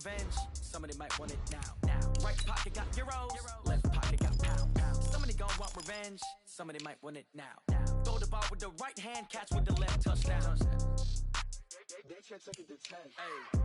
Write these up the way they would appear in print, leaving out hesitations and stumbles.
revenge. Somebody might want it now. Right pocket got euros, left pocket got pound. Somebody gon' want revenge. Somebody might want it now. Throw the ball with the right hand, catch with the left, touchdown. They can't take it to 10. Hey.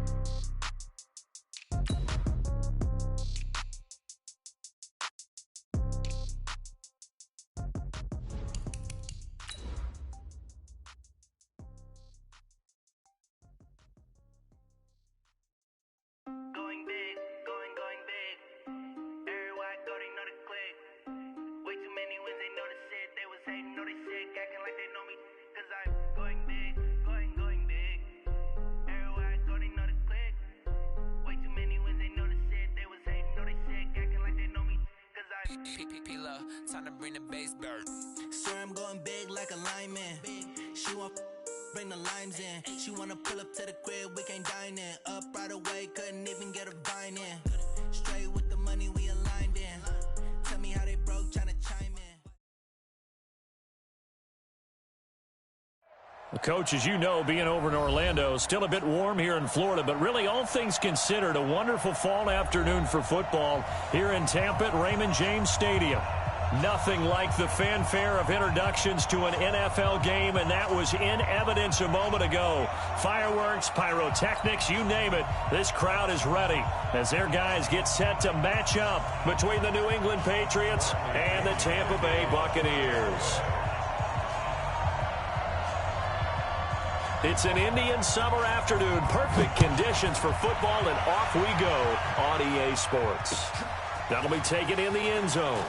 Time to bring the bass bird. Swear I'm going big like a lineman. She want bring the limes in. She wanna pull up to the crib, we can't dine in. Up right away, couldn't even get a vine in. Straight with the money we aligned in. Tell me how they broke, tryna chime in. Well, Coach, as you know, being over in Orlando, still a bit warm here in Florida, but really all things considered, a wonderful fall afternoon for football here in Tampa at Raymond James Stadium. Nothing like the fanfare of introductions to an NFL game, and that was in evidence a moment ago. Fireworks, pyrotechnics, you name it. This crowd is ready as their guys get set to match up between the New England Patriots and the Tampa Bay Buccaneers. It's an Indian summer afternoon. Perfect conditions for football, and off we go on EA Sports. That'll be taken in the end zone.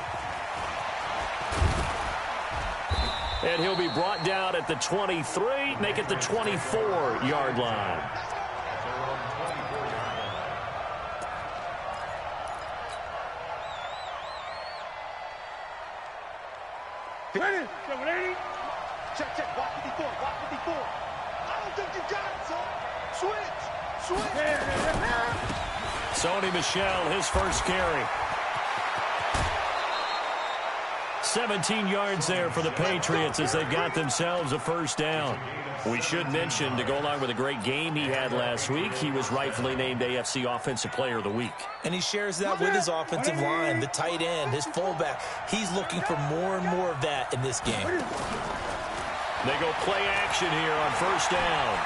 And he'll be brought down at the 23, make it the 24-yard line. Ready? Check. Watch 54. I don't think you got it, son. Switch. Sony Michel, his first carry. 17 yards there for the Patriots as they got themselves a first down. We should mention, to go along with a great game he had last week, he was rightfully named AFC Offensive Player of the Week. And he shares that with his offensive line, the tight end, his fullback. He's looking for more and more of that in this game. They go play action here on first down.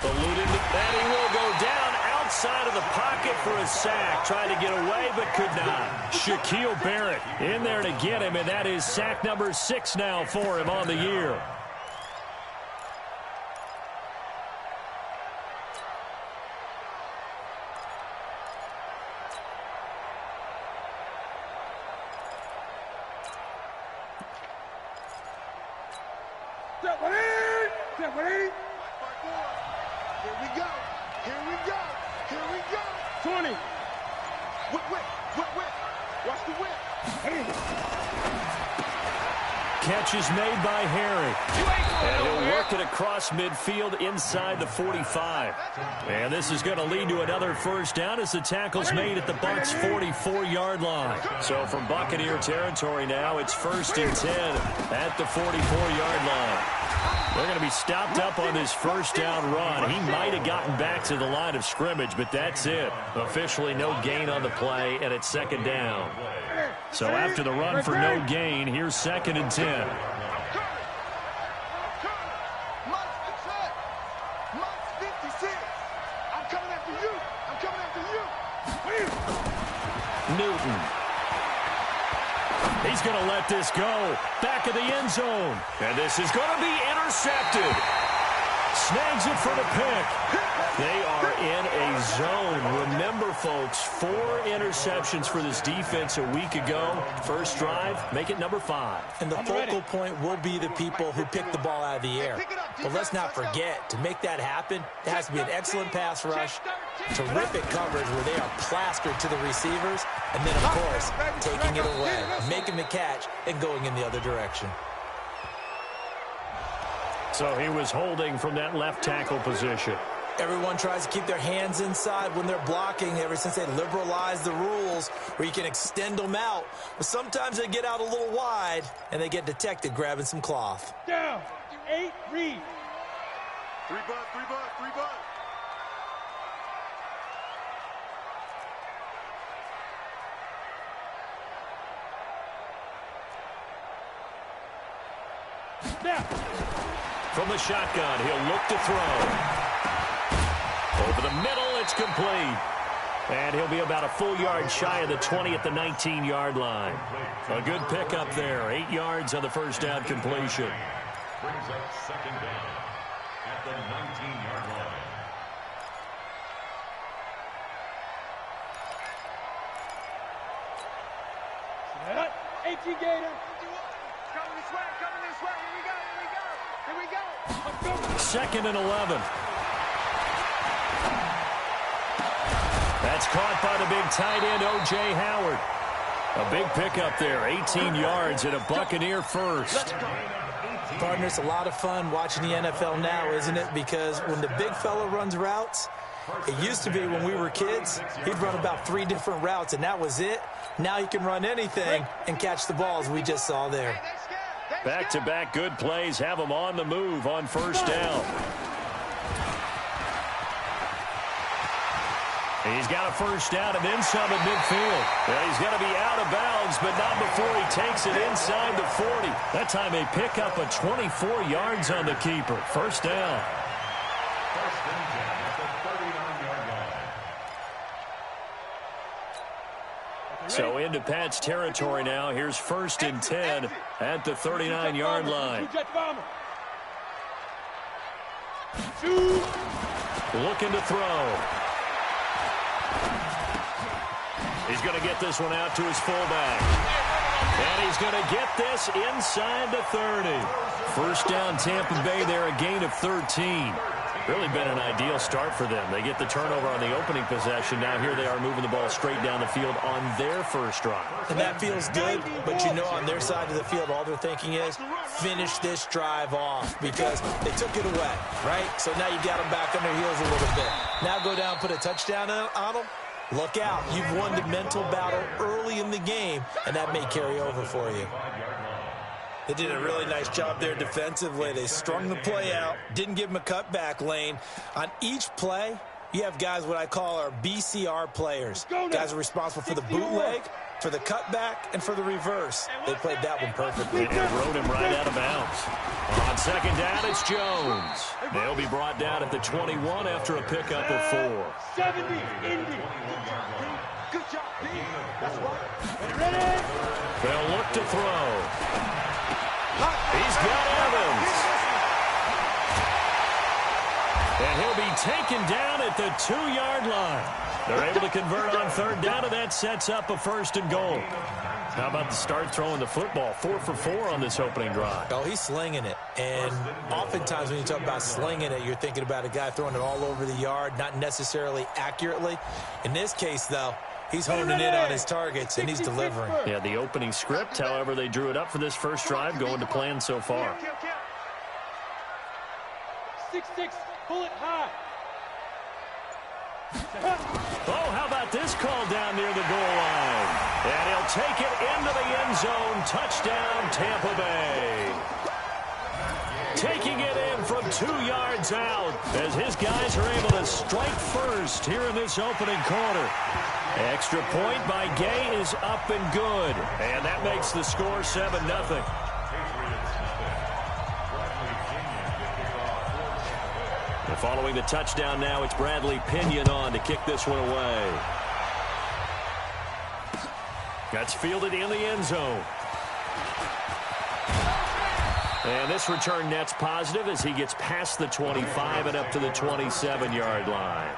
Eluding, and he will go down outside of the pocket for a sack. Tried to get away, but could not. Shaquille Barrett in there to get him, and that is sack number 6 now for him on the year. Catch is made by Harry. And he'll work it across midfield inside the 45. And this is going to lead to another first down as the tackle's made at the Bucs' 44-yard line. So from Buccaneer territory now, it's 1st and 10 at the 44-yard line. They're going to be stopped up on this first down run. He might have gotten back to the line of scrimmage, but that's it. Officially no gain on the play, and it's 2nd down. So after the run for no gain, here's 2nd and 10. Newton. He's going to let this go. Back of the end zone. And this is going to be intercepted. Snags it for the pick. They are in a zone. Remember, folks, 4 interceptions for this defense a week ago. First drive, make it number 5. And the focal point will be the people who pick the ball out of the air. But let's not forget, to make that happen, there has to be an excellent pass rush, terrific coverage where they are plastered to the receivers, and then, of course, taking it away, making the catch, and going in the other direction. So he was holding from that left tackle position. Everyone tries to keep their hands inside when they're blocking ever since they liberalized the rules where you can extend them out. But sometimes they get out a little wide, and they get detected grabbing some cloth. Down. 8, read. 3 butt. From the shotgun, he'll look to throw. Over the middle, it's complete. And he'll be about a full yard shy of the 20 at the 19-yard line. A good pickup there. 8 yards on the first down completion. Brings up second down at the 19-yard line. Gator. Coming this way, Here we go. Second and 11. That's caught by the big tight end, O.J. Howard. A big pickup there, 18 yards and a Buccaneer first. Partner, it's a lot of fun watching the NFL now, isn't it? Because when the big fella runs routes, it used to be when we were kids, he'd run about 3 different routes, and that was it. Now he can run anything and catch the balls we just saw there. Back-to-back good plays have him on the move on first down. He's got a first down and then some at midfield. Well, he's going to be out of bounds, but not before he takes it inside the 40. That time a pickup of 24 yards on the keeper. First down. First and 10 at the 39-yard line. So into Pat's territory now. Here's first and 10 at the 39-yard line. Looking to throw. He's going to get this one out to his fullback. And he's going to get this inside the 30. First down Tampa Bay there, a gain of 13. Really been an ideal start for them. They get the turnover on the opening possession. Now here they are moving the ball straight down the field on their first drive. And that feels good, but you know on their side of the field all they're thinking is finish this drive off because they took it away, right? So now you got them back on their heels a little bit. Now go down, put a touchdown on them. Look out. You've won the mental battle early in the game, and that may carry over for you. They did a really nice job there defensively. They strung the play out, didn't give him a cutback lane. On each play, you have guys what I call our BCR players. Guys are responsible for the bootleg, for the cutback, and for the reverse. They played that one perfectly. And rode him right out of bounds. On second down, it's Jones. They'll be brought down at the 21 after a pickup of 4. 70, Indy. Good job, D. That's right. Ready? They'll look to throw. He's got Evans. And he'll be taken down at the 2-yard line. They're able to convert on third down, and that sets up a first and goal. How about the start throwing the football? 4 for 4 on this opening drive. Oh, he's slinging it. And oftentimes when you talk about slinging it, you're thinking about a guy throwing it all over the yard, not necessarily accurately. In this case, though, he's honing in on his targets, and he's delivering. Yeah, the opening script, however, they drew it up for this first drive, going to plan so far. 6-6, pull it high. Oh, how about this call down near the goal line? And he'll take it into the end zone. Touchdown, Tampa Bay. Taking it in from 2 yards out as his guys are able to strike first here in this opening quarter. Extra point by Gay is up and good. And that makes the score 7-0. Following the touchdown now, it's Bradley Pinion on to kick this one away. That's fielded in the end zone. And this return net's positive as he gets past the 25 and up to the 27-yard line.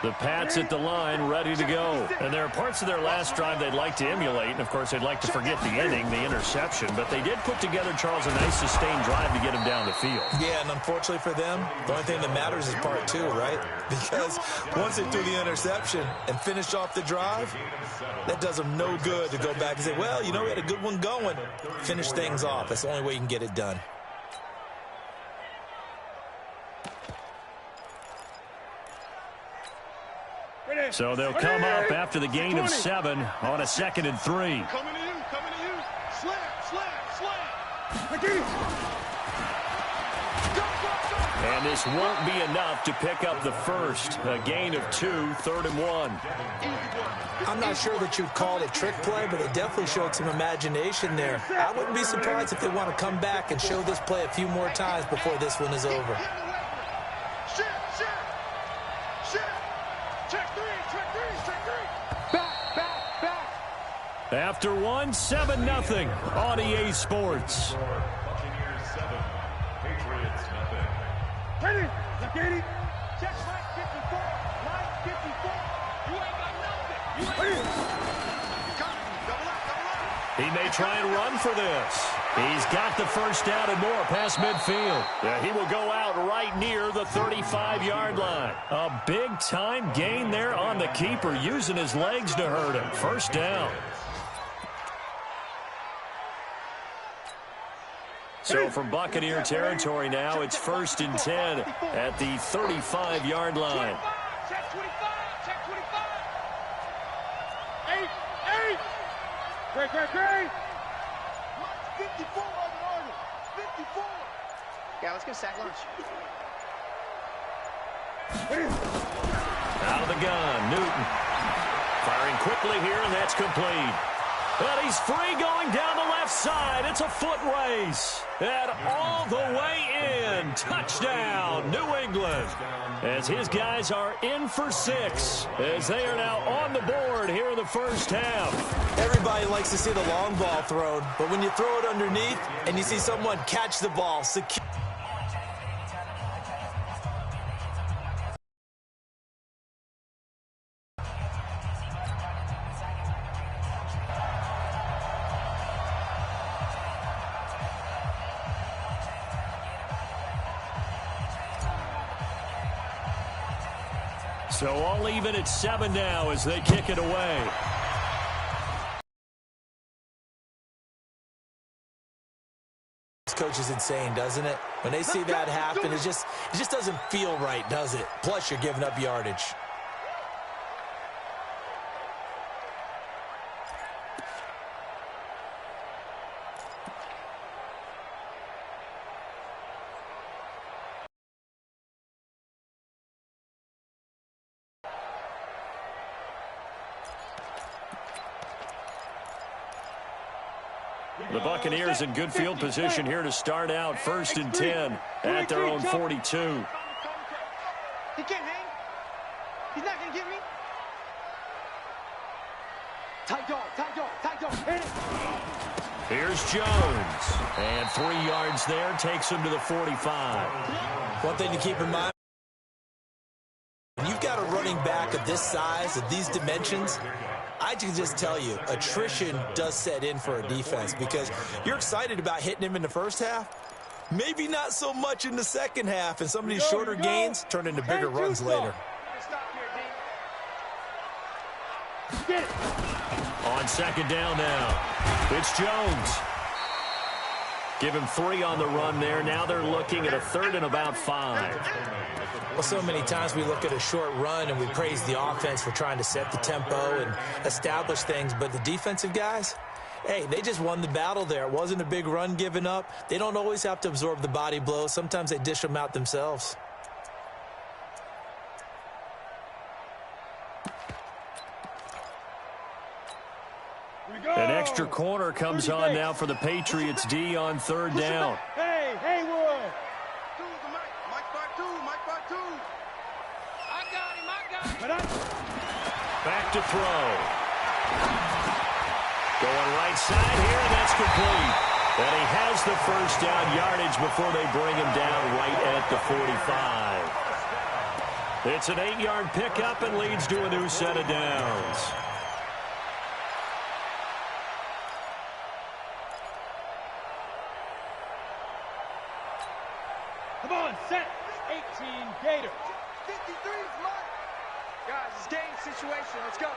The Pats at the line, ready to go. And there are parts of their last drive they'd like to emulate. And, of course, they'd like to forget the ending, the interception. But they did put together, Charles, a nice sustained drive to get him down the field. Yeah, and unfortunately for them, the only thing that matters is part 2, right? Because once they threw the interception and finished off the drive, that does them no good to go back and say, well, you know, we had a good one going. Finish things off. That's the only way you can get it done. So they'll come up after the gain of 7 on a 2nd and 3. Coming to you, Slam. And this won't be enough to pick up the first. A gain of 2, 3rd and 1. I'm not sure that you'd call it a trick play, but it definitely showed some imagination there. I wouldn't be surprised if they want to come back and show this play a few more times before this one is over. After 1, 7-0 on EA Sports. Buccaneers 7, Patriots nothing. Ready? Look at it. Check line 54. Line 54. You ain't got nothing. You ain't double up. He may try and run for this. He's got the first down and more past midfield. Yeah, he will go out right near the 35-yard line. A big-time gain there on the keeper, using his legs to hurt him. First down. So from Buccaneer territory now, it's 1st and 10 at the 35-yard line. Check 25. Check 25. 8. Great. 54 on the order. 54. Yeah, let's go sack lunch. Out of the gun, Newton. Firing quickly here, and that's complete. But he's free going down the left side. It's a foot race. And all the way in. Touchdown, New England. As his guys are in for 6. As they are now on the board here in the first half. Everybody likes to see the long ball thrown, but when you throw it underneath and you see someone catch the ball, secure. So all even at 7 now as they kick it away. This coach is insane, doesn't it? When they see that happen, it just doesn't feel right, does it? Plus, you're giving up yardage. The Buccaneers in good field position here to start out 1st and 10 at their own 42. He can't hang. He's not going to get me. Tight dog. Hit it. Here's Jones. And 3 yards there takes him to the 45. One thing to keep in mind, when you've got a running back of this size, of these dimensions, I can just tell you, attrition does set in for a defense because you're excited about hitting him in the first half. Maybe not so much in the second half, and some of these shorter gains turn into bigger runs later. Get it. On 2nd down now, it's Jones. Give him 3 on the run there. Now they're looking at a 3rd and about 5. Well, so many times we look at a short run and we praise the offense for trying to set the tempo and establish things, but the defensive guys, hey, they just won the battle there. It wasn't a big run given up. They don't always have to absorb the body blows. Sometimes they dish them out themselves. An extra corner comes on now for the Patriots D on 3rd down. Hey, Haywood. Back to throw. Going right side here, and that's complete. And he has the first down yardage before they bring him down right at the 45. It's an 8-yard pickup and leads to a new set of downs. Come on, set. 18 Gators. 53 is mine. Guys, it's game situation. Let's go.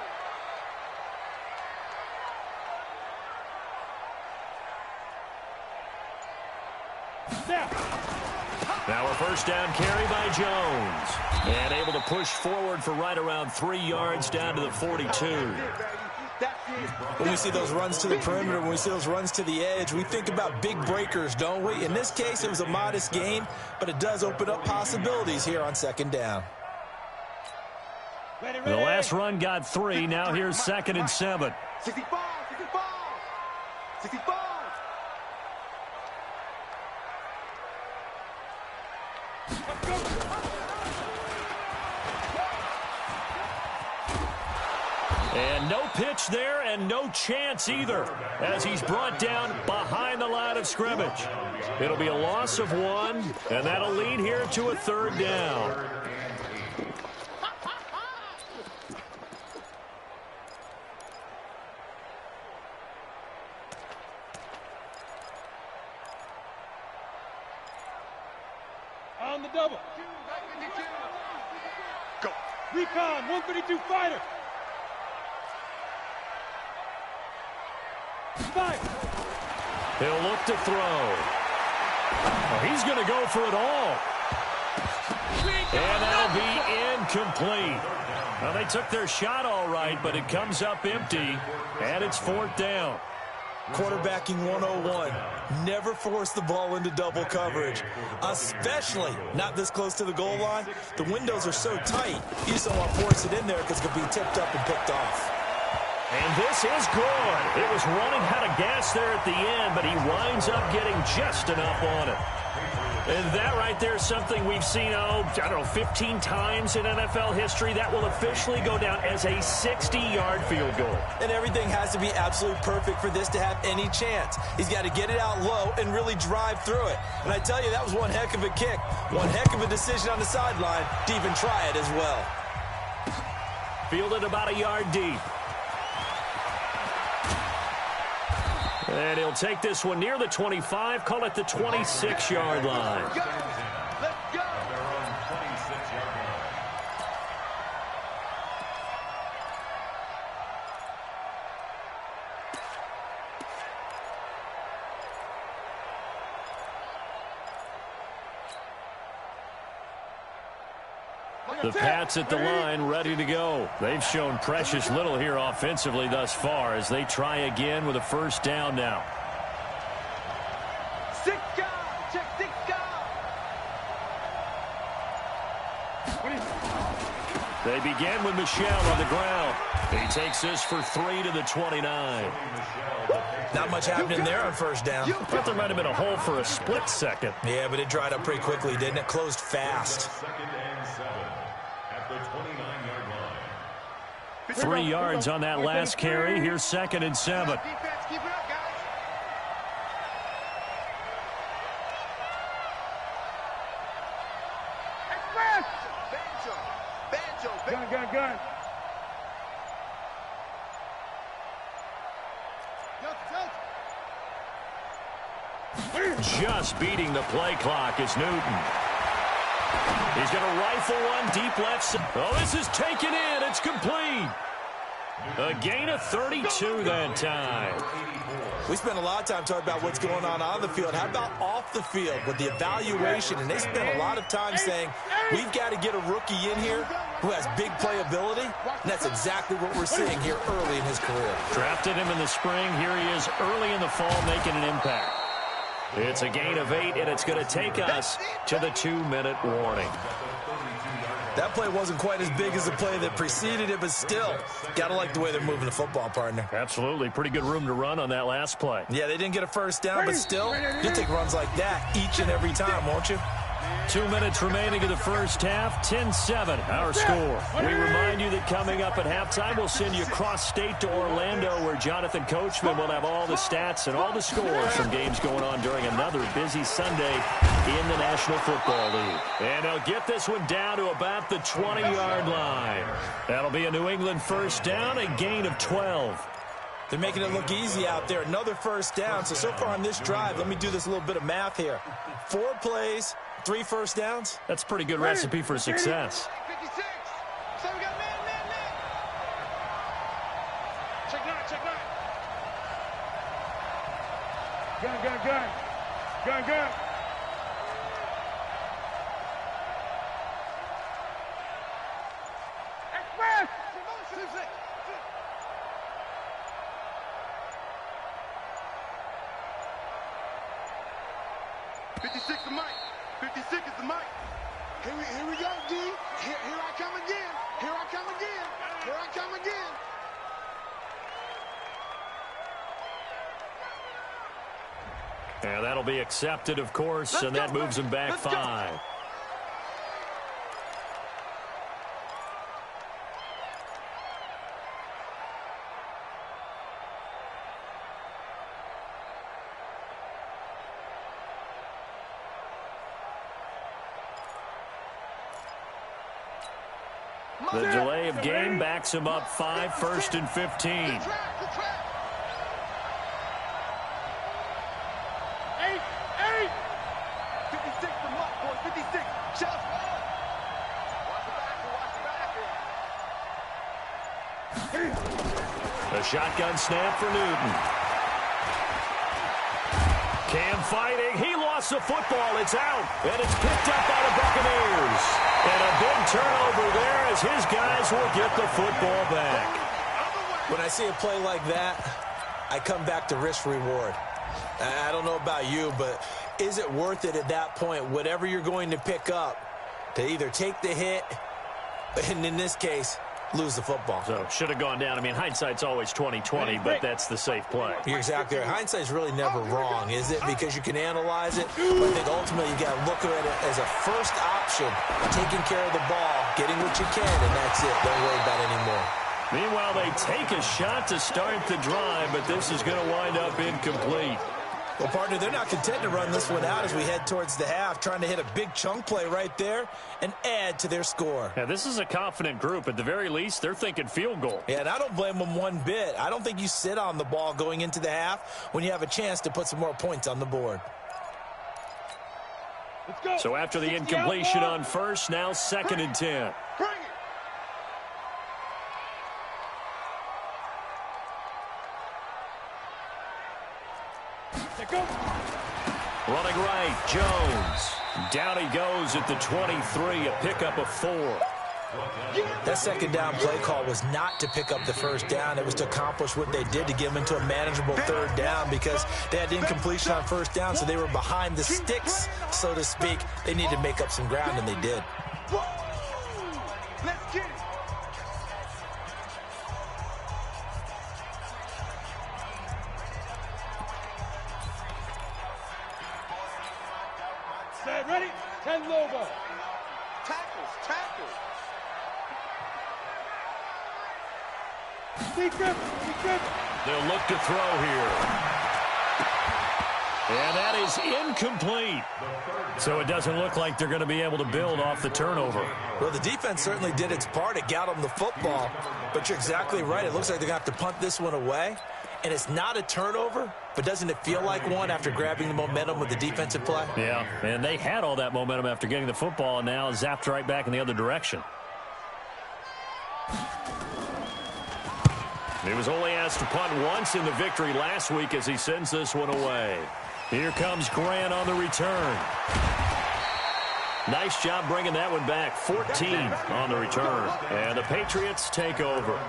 Now a first down carry by Jones. And able to push forward for right around 3 yards down to the 42. That's When we see those runs to the perimeter, when we see those runs to the edge, we think about big breakers, don't we? In this case, it was a modest gain, but it does open up possibilities here on second down. The last run got 3. Now here's 2nd and 7. 65, 65, 65. And no pitch there and no chance either as he's brought down behind the line of scrimmage. It'll be a loss of 1, and that'll lead here to a 3rd down. On the double. Go. Recon, 132 fighter. Fire. He'll look to throw. Oh, he's going to go for it all. And that'll be incomplete. Well, they took their shot all right, but it comes up empty, and it's 4th down. Quarterbacking 101. Never force the ball into double coverage, especially not this close to the goal line. The windows are so tight, you just don't want to force it in there because it could be tipped up and picked off. And this is good. It was running out of gas there at the end, but he winds up getting just enough on it. And that right there is something we've seen, 15 times in NFL history. That will officially go down as a 60-yard field goal. And everything has to be absolutely perfect for this to have any chance. He's got to get it out low and really drive through it. And I tell you, that was one heck of a kick. One heck of a decision on the sideline to even try it as well. Fielded about a yard deep. And he'll take this one near the 25, call it the 26-yard line. Let's go. Their own 26-yard line. The Pats at the line, ready to go. They've shown precious little here offensively thus far as they try again with a 1st down now. Sika. Check Sika. They begin with Michelle on the ground. He takes this for 3 to the 29. Not much happening there on 1st down. Thought there might have been a hole for a split second. Yeah, but it dried up pretty quickly, didn't it? Closed fast. 2nd and 7 at the 29-yard line. 3 yards on that last carry. Here's 2nd and 7. Defense, keep it up, guys. Express. Banjo. Gun. Just beating the play clock is Newton. He's going to rifle one deep left side. Oh, this is taken in. It's complete. A gain of 32 that time. We spent a lot of time talking about what's going on the field. How about off the field with the evaluation? And they spent a lot of time saying, we've got to get a rookie in here who has big playability. And that's exactly what we're seeing here early in his career. Drafted him in the spring. Here he is early in the fall making an impact. It's a gain of 8, and it's going to take us to the 2-minute warning. That play wasn't quite as big as the play that preceded it, but still, got to like the way they're moving the football, partner. Absolutely. Pretty good room to run on that last play. Yeah, they didn't get a 1st down, but still, you'll take runs like that each and every time, won't you? 2 minutes remaining in the 1st half. 10-7, our score. We remind you that coming up at halftime, we'll send you cross-state to Orlando, where Jonathan Coachman will have all the stats and all the scores from games going on during another busy Sunday in the National Football League. And they'll get this one down to about the 20-yard line. That'll be a New England 1st down, a gain of 12. They're making it look easy out there. Another 1st down. So far on this drive, let me do this little bit of math here. 4 plays, 3 1st downs. That's a pretty good recipe for success. 56. So we got man. Check 9. Gun. Express. 56 is Mike. 56 is the Mike. Here we go, D. Here I come again. Here I come again. Here I come again. And that'll be accepted, of course, and that moves him back 5. The delay of game backs him up 5, 1st and 15. 56 for Mike, boy. 56. Shots. Watch the back. A shotgun snap for Newton. Cam fighting. He lost the football. It's out. And it's picked up by the Buccaneers. And a big turnover there as his guys will get the football back. When I see a play like that, I come back to risk-reward. I don't know about you, but is it worth it at that point, whatever you're going to pick up, to either take the hit, and in this case, lose the football? So, should have gone down. I mean, hindsight's always 20/20, but that's the safe play. You're exactly right. Hindsight's really never wrong, is it? Because you can analyze it, but I think ultimately you got to look at it as a first option, taking care of the ball, getting what you can, and that's it. Don't worry about it anymore. Meanwhile, they take a shot to start the drive, but this is going to wind up incomplete. Well, partner, they're not content to run this one out as we head towards the half, trying to hit a big chunk play right there and add to their score. Yeah, this is a confident group. At the very least, they're thinking field goal. Yeah, and I don't blame them one bit. I don't think you sit on the ball going into the half when you have a chance to put some more points on the board. Let's go. So after the incompletion on first, now 2nd and 10. Bring it. Go. Running right, Jones. Down he goes at the 23, a pickup of 4. That second down play call was not to pick up the first down. It was to accomplish what they did to get them into a manageable 3rd down because they had incompletion on 1st down, so they were behind the sticks, so to speak. They needed to make up some ground, and they did. Let's get it. Set, ready? 10 Lobo. Tackles. Secret. They'll look to throw here. And that is incomplete. So it doesn't look like they're going to be able to build off the turnover. Well, the defense certainly did its part. It got them the football. But you're exactly right. It looks like they're going to have to punt this one away. And it's not a turnover, but doesn't it feel like one after grabbing the momentum with the defensive play? Yeah, and they had all that momentum after getting the football, and now zapped right back in the other direction. He was only asked to punt once in the victory last week as he sends this one away. Here comes Grant on the return. Nice job bringing that one back. 14 on the return. And the Patriots take over.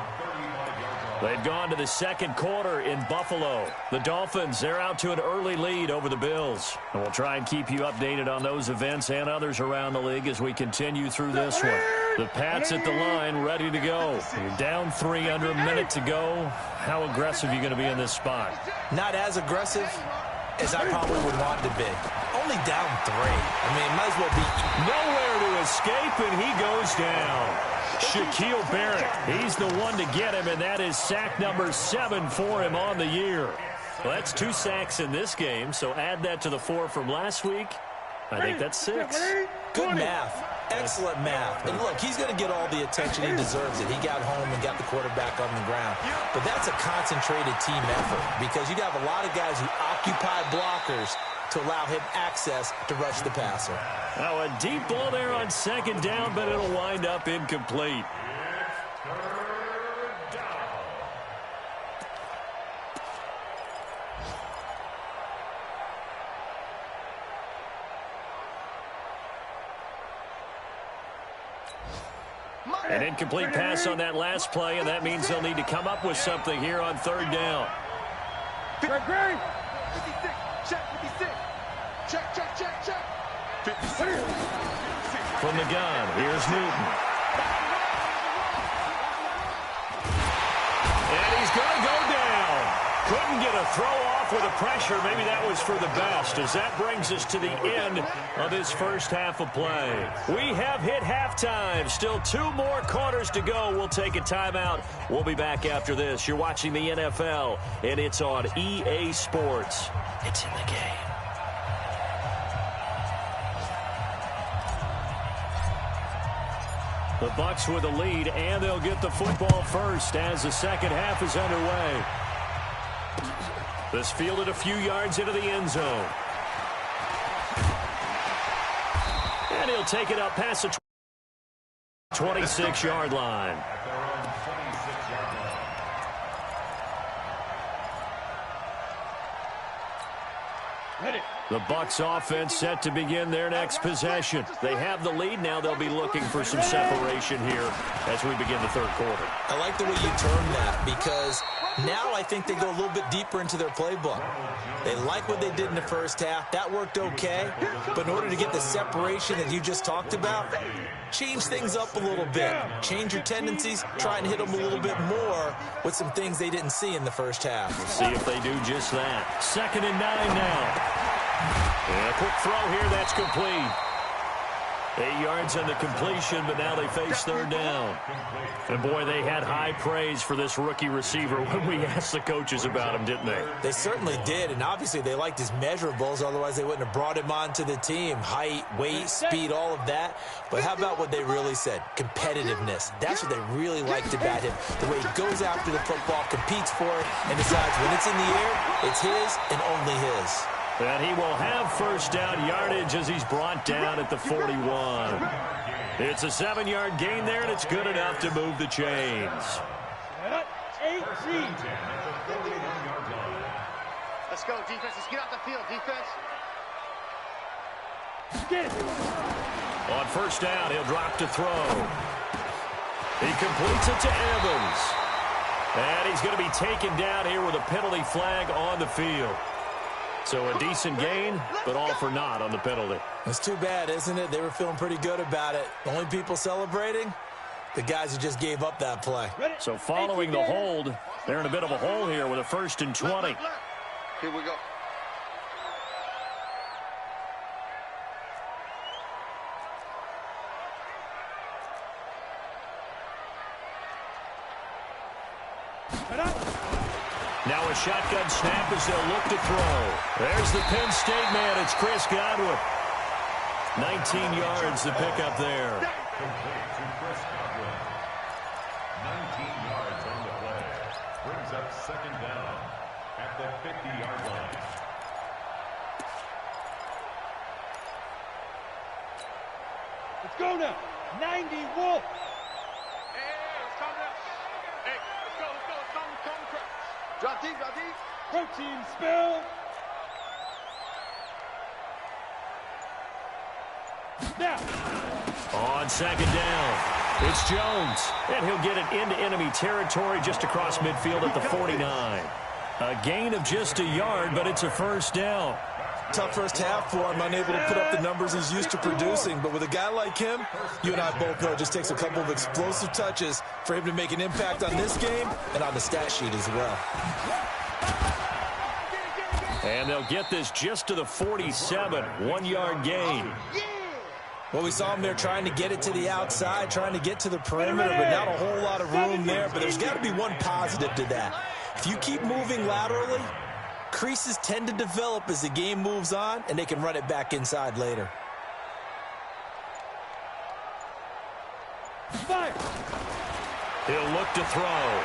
They've gone to the 2nd quarter in Buffalo. The Dolphins, they're out to an early lead over the Bills. And we'll try and keep you updated on those events and others around the league as we continue through this one. The Pats at the line, ready to go. You're down 3 under a minute to go. How aggressive are you going to be in this spot? Not as aggressive as I probably would want to be. Only down 3. I mean, might as well be nowhere to escape, and he goes down. Shaquille Barrett, he's the one to get him, and that is sack number 7 for him on the year. Well, that's 2 sacks in this game, so add that to the 4 from last week. I think that's 6. Good math. Excellent math. And look, he's going to get all the attention. He deserves it. He got home and got the quarterback on the ground. But that's a concentrated team effort because you have a lot of guys who occupy blockers to allow him access to rush the passer. Now a deep ball there on 2nd down, but it'll wind up incomplete. An incomplete pass on that last play, and that means they'll need to come up with something here on 3rd down. Greg. 56. Check 56. Check. From the gun, here's Newton. And he's going to go down. Couldn't get a throw off with the pressure. Maybe that was for the best, as that brings us to the end of this first half of play. We have hit halftime. Still 2 more quarters to go. We'll take a timeout. We'll be back after this. You're watching the NFL, and it's on EA Sports. It's in the game. The Bucs with the lead, and they'll get the football first as the second half is underway. This fielded a few yards into the end zone. And he'll take it up past the 26-yard line. The Bucs offense set to begin their next possession. They have the lead. Now they'll be looking for some separation here as we begin the third quarter. I like the way you term that, because now I think they go a little bit deeper into their playbook. They like what they did in the first half. That worked okay. But in order to get the separation that you just talked about, change things up a little bit. Change your tendencies. Try and hit them a little bit more with some things they didn't see in the first half. We'll see if they do just that. 2nd and 9 now. And a quick throw here, that's complete. 8 yards on the completion, but now they face third down. And boy, they had high praise for this rookie receiver when we asked the coaches about him, didn't they? They certainly did, and obviously they liked his measurables, otherwise they wouldn't have brought him onto the team. Height, weight, speed, all of that. But how about what they really said? Competitiveness. That's what they really liked about him. The way he goes after the football, competes for it, and decides when it's in the air, it's his and only his. And he will have first down yardage as he's brought down at the 41. It's a 7-yard gain there, and it's good enough to move the chains. 18. Let's go, defense. Let's get out the field, defense. On first down, he'll drop to throw. He completes it to Evans. And he's going to be taken down here with a penalty flag on the field. So a decent gain, but all for naught on the penalty. It's too bad, isn't it? They were feeling pretty good about it. The only people celebrating, the guys who just gave up that play. So following the hold, they're in a bit of a hole here with a 1st and 20. Here we go. Now a shotgun snap as they'll look to throw. There's the Penn State man. It's Chris Godwin. 19 yards to pick up there. Complete to Chris Godwin. 19 yards on the play. Brings up 2nd down at the 50-yard line. Let's go now. 90 Wolf. Hey, let's calm down. Hey, let's go. Calm. Drop deep. Protein spill. Now. On 2nd down, it's Jones. And he'll get it into enemy territory just across midfield at the 49. A gain of just a yard, but it's a first down. Tough first half for him, unable to put up the numbers he's used to producing. But with a guy like him, you and I both know it just takes a couple of explosive touches for him to make an impact on this game and on the stat sheet as well. And they'll get this just to the 47, 1-yard gain. Well, we saw him there trying to get it to the outside, trying to get to the perimeter, but not a whole lot of room there. But there's got to be one positive to that. If you keep moving laterally, creases tend to develop as the game moves on, and they can run it back inside later. Fire. He'll look to throw.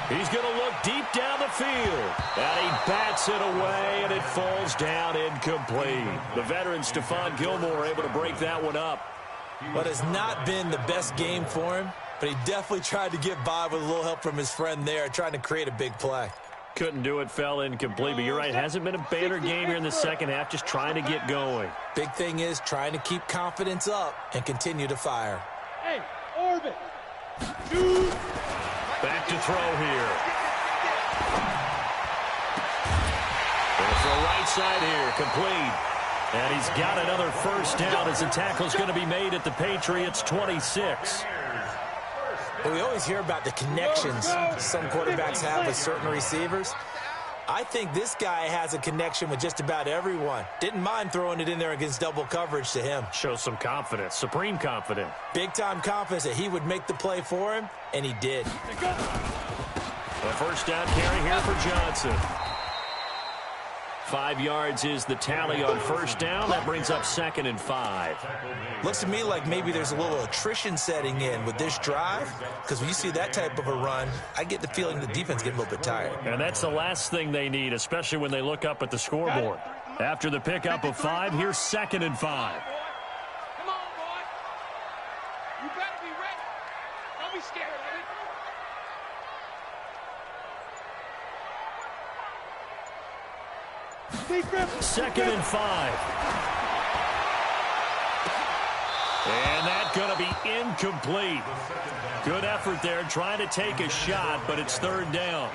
He's going to look deep down the field. And he bats it away, and it falls down incomplete. The veteran Stephon Gilmore able to break that one up. What has not been the best game for him, but he definitely tried to get by with a little help from his friend there, trying to create a big play. Couldn't do it, fell incomplete, but you're right. It hasn't been a banner game here in the second half, just trying to get going. Big thing is trying to keep confidence up and continue to fire. Hey, orbit. Dude. Back to throw here. They'll throw right side here, complete. And he's got another first down as the tackle's going to be made at the Patriots' 26. We always hear about the connections some quarterbacks have with certain receivers. I think this guy has a connection with just about everyone. Didn't mind throwing it in there against double coverage to him. Shows some confidence, supreme confidence. Big-time confidence that he would make the play for him, and he did. A first down carry here for Johnson. 5 yards is the tally on first down. That brings up 2nd and 5. Looks to me like maybe there's a little attrition setting in with this drive, because when you see that type of a run, I get the feeling the defense getting a little bit tired. And that's the last thing they need, especially when they look up at the scoreboard. After the pickup of 5, here's 2nd and 5. Come on, boy. You better be ready. Don't be scared of it. Second and 5. And that's going to be incomplete. Good effort there trying to take a shot, but it's 3rd down.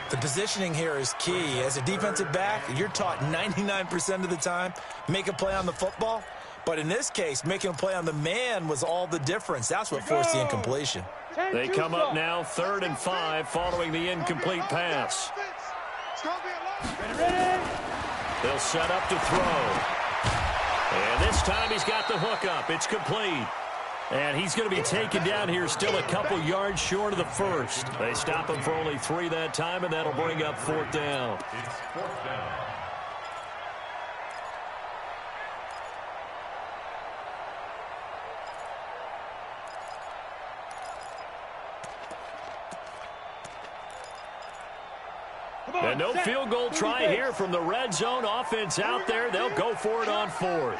The positioning here is key. As a defensive back, you're taught 99% of the time, make a play on the football. But in this case, making a play on the man was all the difference. That's what forced the incompletion. They come up now 3rd and 5 following the incomplete pass. They'll set up to throw. And this time he's got the hook up. It's complete. And he's going to be taken down here still a couple yards short of the first. They stop him for only 3 that time, and that'll bring up 4th down. It's 4th down. And no field goal try here from the red zone. Offense out there. They'll go for it on 4th.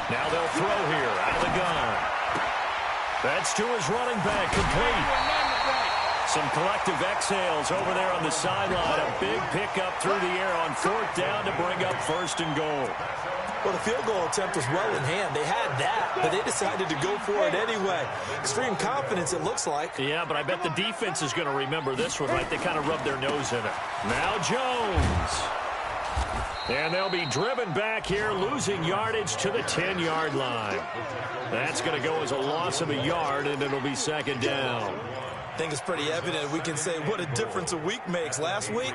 Now they'll throw here out of the gun. That's to his running back, complete. Some collective exhales over there on the sideline. A big pickup through the air on 4th down to bring up 1st and goal. Well, the field goal attempt was well in hand. They had that, but they decided to go for it anyway. Extreme confidence, it looks like. Yeah, but I bet the defense is going to remember this one, right? They kind of rubbed their nose in it. Now Jones. And they'll be driven back here, losing yardage to the 10-yard line. That's going to go as a loss of a yard, and it'll be 2nd down. I think it's pretty evident. We can say what a difference a week makes. Last week,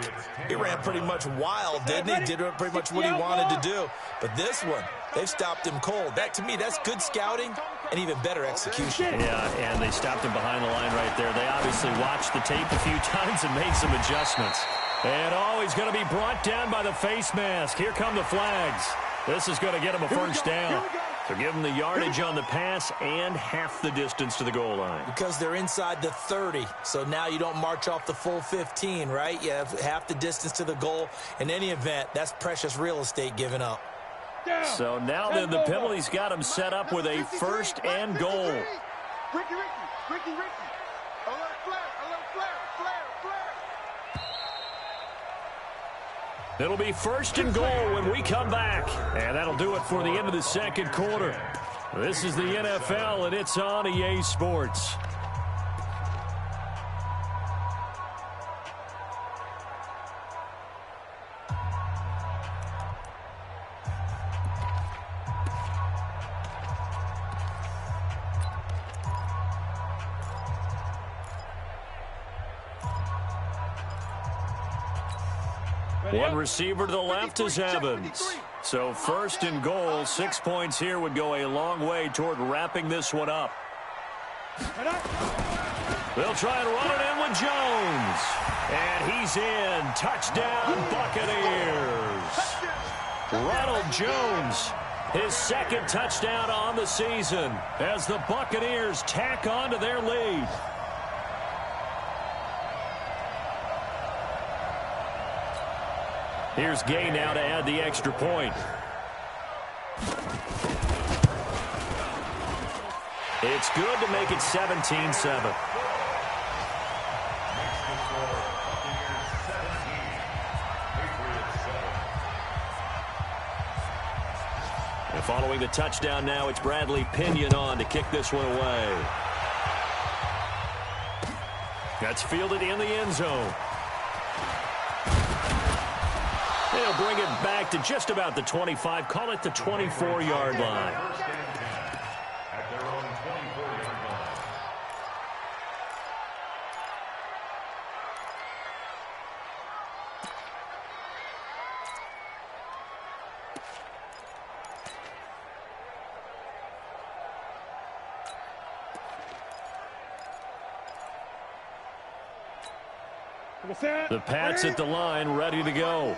he ran pretty much wild, didn't he? Did pretty much what he wanted to do. But this one, they've stopped him cold. That, to me, that's good scouting and even better execution. Yeah, and they stopped him behind the line right there. They obviously watched the tape a few times and made some adjustments. And, he's going to be brought down by the face mask. Here come the flags. This is going to get him a first down. So give them the yardage on the pass and half the distance to the goal line. Because they're inside the 30, so now you don't march off the full 15, right? You have half the distance to the goal. In any event, that's precious real estate given up. So now then the penalty's got him set up with a 1st and goal. Ricky. Alert flare. It'll be 1st and goal when we come back. And that'll do it for the end of the 2nd quarter. This is the NFL, and it's on EA Sports. One receiver to the left is Evans. So 1st and goal, 6 points here would go a long way toward wrapping this one up. They'll try and run it in with Jones. And he's in. Touchdown, Buccaneers. Ronald Jones, his 2nd touchdown on the season as the Buccaneers tack on to their lead. Here's Gay now to add the extra point. It's good to make it 17-7. And following the touchdown now, it's Bradley Pinion on to kick this one away. That's fielded in the end zone. They'll bring it back to just about the 25. Call it the 24-yard line. First and 10 at their own 24-yard line. The Pats at the line, ready to go.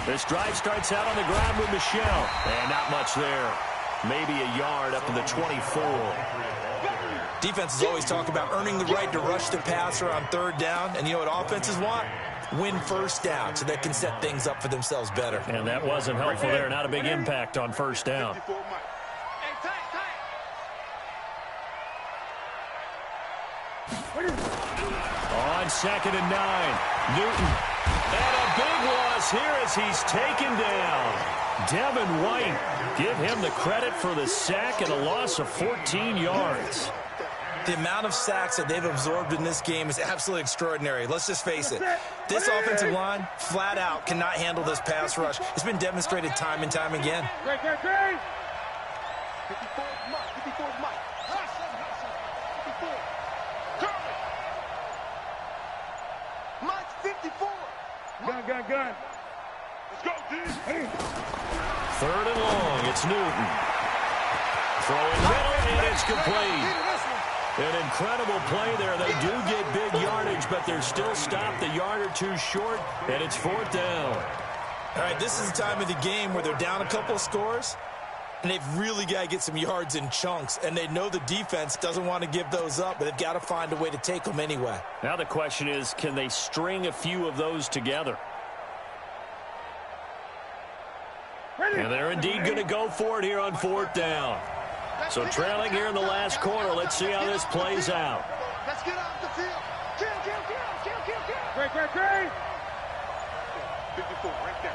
This drive starts out on the ground with Michelle. And not much there. Maybe a yard up to the 24. Defenses always talk about earning the right to rush the passer on third down. And you know what offenses want? Win first down so they can set things up for themselves better. And that wasn't helpful there. Not a big impact on first down. On 2nd and 9, Newton. And a big loss here as he's taken down. Devin White, give him the credit for the sack and a loss of 14 yards. The amount of sacks that they've absorbed in this game is absolutely extraordinary. Let's just face it. This offensive line, flat out, cannot handle this pass rush. It's been demonstrated time and time again. 54. Gun. Let's go, D. 3rd and long. It's Newton. Throwing middle, and it's complete. An incredible play there. They do get big yardage, but they're still stopped a yard or two short, and it's 4th down. All right, this is the time of the game where they're down a couple of scores, and they've really got to get some yards in chunks, and they know the defense doesn't want to give those up, but they've got to find a way to take them anyway. Now the question is, can they string a few of those together? And they're indeed going to go for it here on 4th down. So trailing here in the last quarter, let's see how this plays out. Let's get off the field. Kill. 54, right there.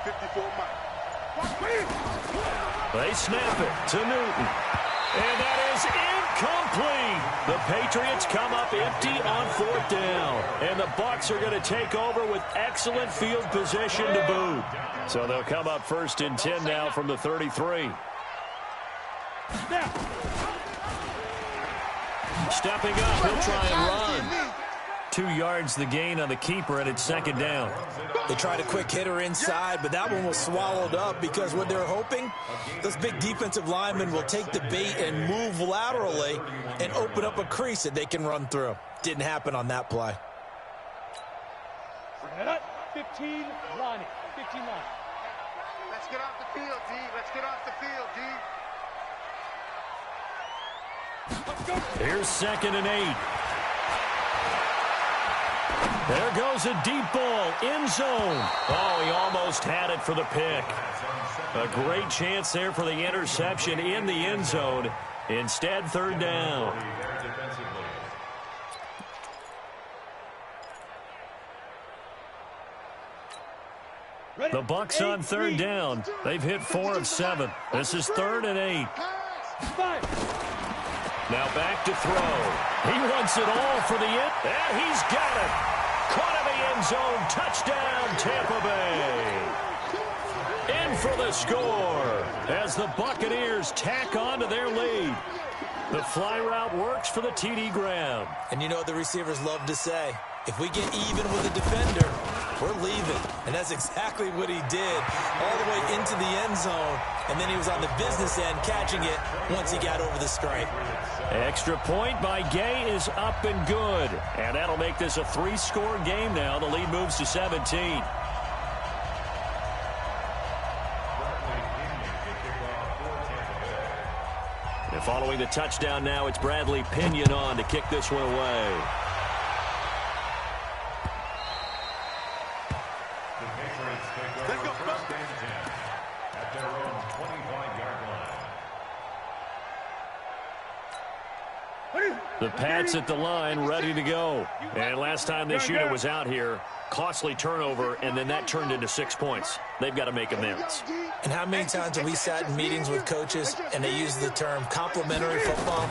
54 Mike. They snap it to Newton. And that is incomplete. The Patriots come up empty on 4th down. And the Bucs are going to take over with excellent field position to boot. So they'll come up 1st and 10 now from the 33. Stepping up, he'll try and run. 2 yards the gain on the keeper, and it's 2nd down. They tried a quick hitter inside, but that one was swallowed up because what they're hoping, those big defensive linemen will take the bait and move laterally and open up a crease that they can run through. Didn't happen on that play. 15 line. Let's get off the field, D. Here's 2nd and 8. There goes a deep ball, end zone. Oh, he almost had it for the pick. A great chance there for the interception in the end zone. Instead, 3rd down. The Bucs on 3rd down. They've hit 4 of 7. This is 3rd and 8. Now back to throw. He wants it all for the end. And he's got it. Caught in the end zone. Touchdown, Tampa Bay. In for the score as the Buccaneers tack on to their lead. The fly route works for the TD grab. And you know what the receivers love to say? If we get even with a defender, we're leaving. And that's exactly what he did all the way into the end zone. And then he was on the business end catching it once he got over the stripe. Extra point by Gay is up and good. And that'll make this a 3-score game now. The lead moves to 17. And following the touchdown now, it's Bradley Pinion on to kick this one away. Let's go. 1st and 10 at their own 25-yard line. The Pats at the line, ready to go. And last time this unit was out here, costly turnover, and then that turned into 6 points. They've got to make amends. And how many times have we sat in meetings with coaches and they use the term complementary football?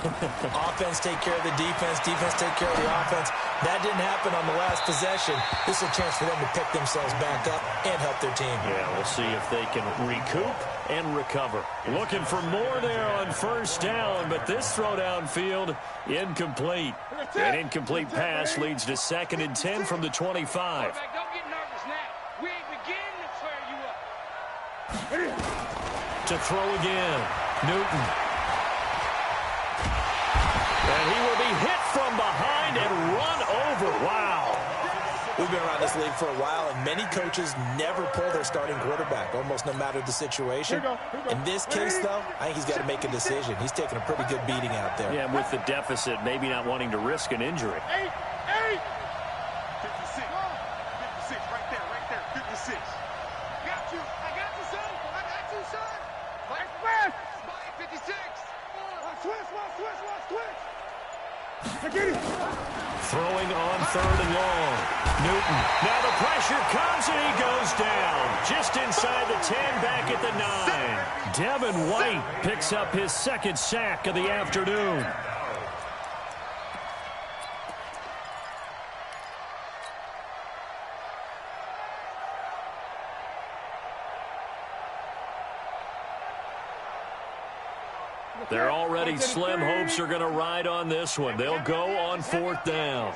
Offense take care of the defense, defense take care of the offense. That didn't happen on the last possession. This is a chance for them to pick themselves back up and help their team. Yeah, we'll see if they can recoup and recover. Looking for more there on first down, but this throw downfield, incomplete. An incomplete pass leads to 2nd and 10 from the 25. Don't get nervous now. We ain't beginning to tear you up. To throw again, Newton. And he will be hit from behind and run over. Wow. We've been around this league for a while, and many coaches never pull their starting quarterback, almost no matter the situation. In this case, though, I think he's got to make a decision. He's taking a pretty good beating out there. Yeah, with the deficit, maybe not wanting to risk an injury. 56. 56, right there, 56. Got you. I got you, son. I got you, son. Express. 56. Switch. Throwing on 3rd and long. Newton. Now the pressure comes and he goes down. Just inside the 10, back at the 9. Devin White picks up his 2nd sack of the afternoon. They're already slim hopes are going to ride on this one. They'll go on 4th down.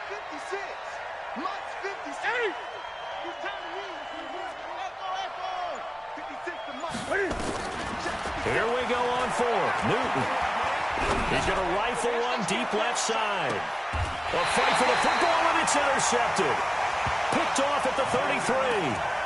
56. Much 56. Here we go on 4th. Newton. He's going to rifle one deep left side. A fight for the football, and it's intercepted. Picked off at the 33.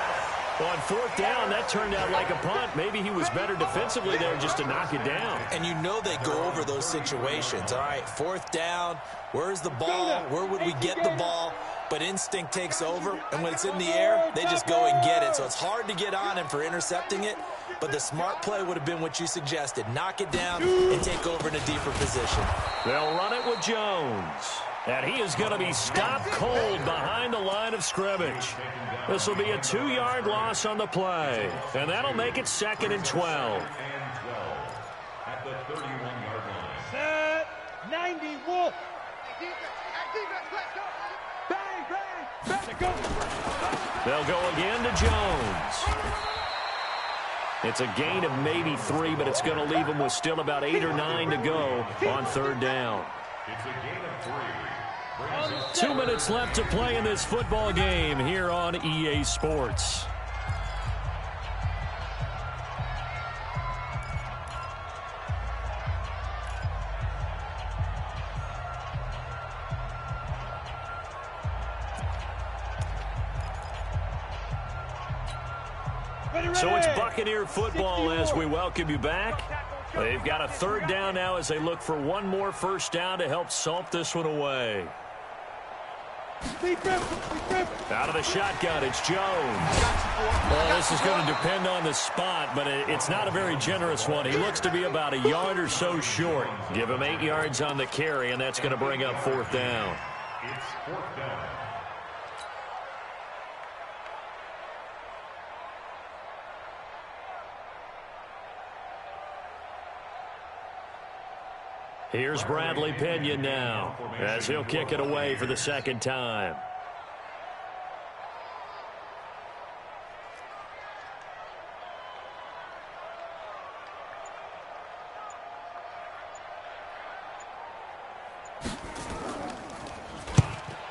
On 4th down, that turned out like a punt. Maybe he was better defensively there just to knock it down. And you know they go over those situations. All right, 4th down, where's the ball? Where would we get the ball? But instinct takes over, and when it's in the air, they just go and get it. So it's hard to get on him for intercepting it, but the smart play would have been what you suggested. Knock it down and take over in a deeper position. They'll run it with Jones. And he is going to be stopped cold behind the line of scrimmage. This will be a 2-yard loss on the play. And that'll make it 2nd and 12. At the 31-yard line. Set 90 Wolf. They'll go again to Jones. It's a gain of maybe 3, but it's going to leave them with still about 8 or 9 to go on 3rd down. It's a gain of 3. 2 minutes left to play in this football game here on EA Sports. So it's Buccaneer football as we welcome you back. They've got a 3rd down now as they look for one more first down to help salt this one away. Out of the shotgun, it's Jones. Well, this is going to depend on the spot, but it's not a very generous one. He looks to be about a yard or so short. Give him 8 yards on the carry, and that's going to bring up 4th down. It's 4th down. Here's Bradley Pinion now as he'll kick it away for the 2nd time.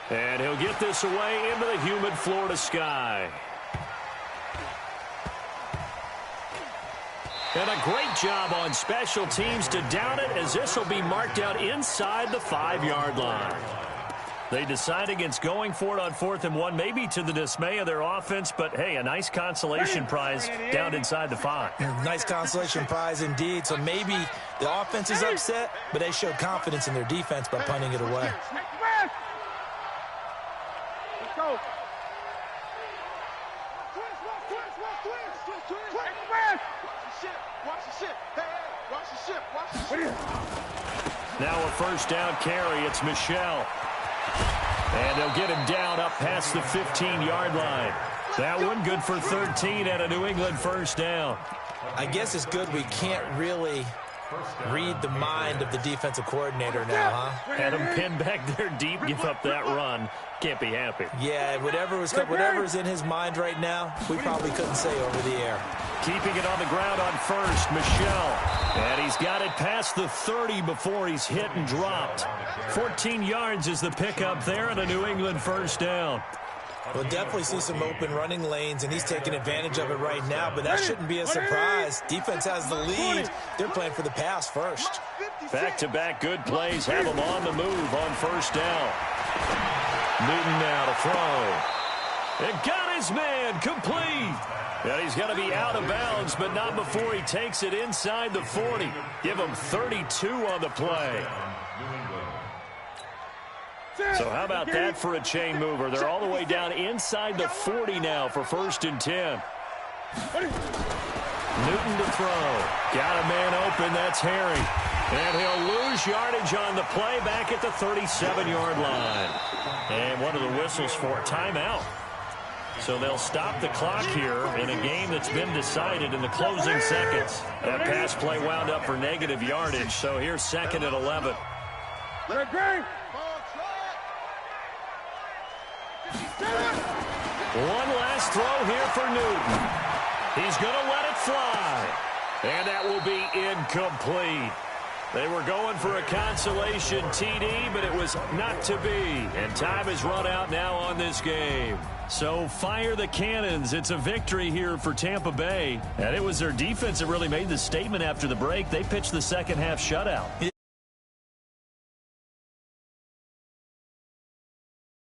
And he'll get this away into the humid Florida sky. And a great job on special teams to down it, as this will be marked out inside the 5-yard line. They decide against going for it on 4th and 1, maybe to the dismay of their offense, but hey, a nice consolation prize down inside the 5. Nice consolation prize indeed. So maybe the offense is upset, but they showed confidence in their defense by punting it away. Let's go. Watch the ship. Hey, watch the ship. Now a first down carry. It's Michel. And they'll get him down up past the 15-yard line. That one good for 13 and a New England first down. I guess it's good we can't really read the mind of the defensive coordinator now, huh? Had him pinned back there deep, give up that run. Can't be happy. Yeah, whatever's in his mind right now, we probably couldn't say over the air. Keeping it on the ground on first, Michel. And he's got it past the 30 before he's hit and dropped. 14 yards is the pickup there and a New England first down. We'll definitely see some open running lanes, and he's taking advantage of it right now, but that shouldn't be a surprise. Defense has the lead. They're playing for the pass first. Back-to-back good plays have him on the move on first down. Newton now to throw. It got his man complete. And he's going to be out of bounds, but not before he takes it inside the 40. Give him 32 on the play. So how about that for a chain mover? They're all the way down inside the 40 now for 1st and 10. Newton to throw. Got a man open. That's Harry. And he'll lose yardage on the play back at the 37-yard line. And one of the whistles for timeout. So they'll stop the clock here in a game that's been decided in the closing seconds. That pass play wound up for negative yardage. So here's 2nd and 11. One last throw here for Newton. He's going to let it fly. And that will be incomplete. They were going for a consolation TD, but it was not to be. And time has run out now on this game. So fire the cannons. It's a victory here for Tampa Bay. And it was their defense that really made the statement after the break. They pitched the second half shutout.